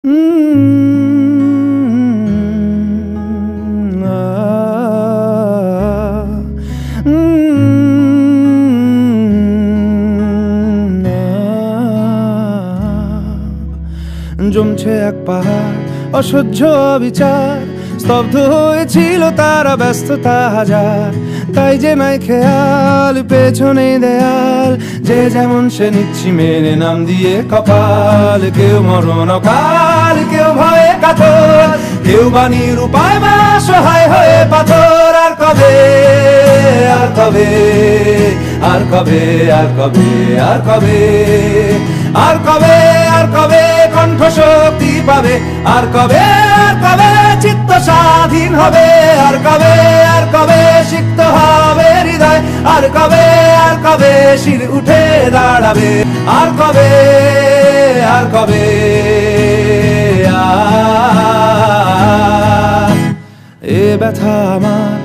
জমছে এক পাহাড় অসহ্য বিচার, স্তব্ধ হয়েছিল তারা ব্যস্ততা হাজার। তাই যে নাই খেয়াল পেছনে দেয়াল, যে যেমন সে নিচ্ছি মেনে নাম দিয়ে কপাল। কেউ মরণ অকাল, কেউ ভয়ে কাতর, কেউ বাণীর উপায় বা সহায় হয়ে পাথর। আর কবে, আর কবে, আর কবে, আর কবে, আর কবে, আর কবে, আর কবে কণ্ঠ শক্তি পাবে? আর কবে, আর কবে চিত্ত স্বাধীন হবে? আর কবে, আর কবে সিক্ত হবে হৃদয়? আর কবে, আর কবে শির উঠে দাঁড়াবে? আর কবে, আর কবে, এ ব্যথা আমার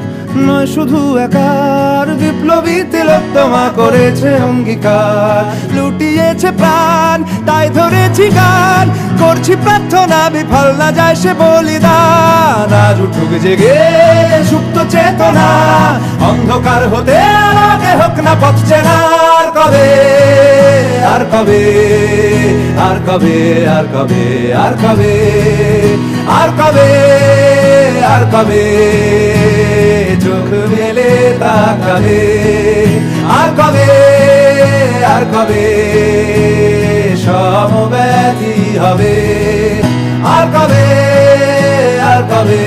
নয় শুধু একার, বিপ্লবী তিলোত্তমা করেছে অঙ্গীকার। লুটিয়েছে প্রাণ তাই ধরেছি গান, করছি প্রার্থনা বিফল না যায় সে বলিদান। আজ উঠুক জেগে সুপ্ত চেতনা, অন্ধকার হতে আলোকে হোক না পথ চেনা। আর কবে, আর কবে, আর কবে, আর কবে, আর কবে, আর কবে, আর কবে চোখ মেলে তাকাবে? আর কবে, আর কবে সমব্যথী হবে? আর কবে, আর কবে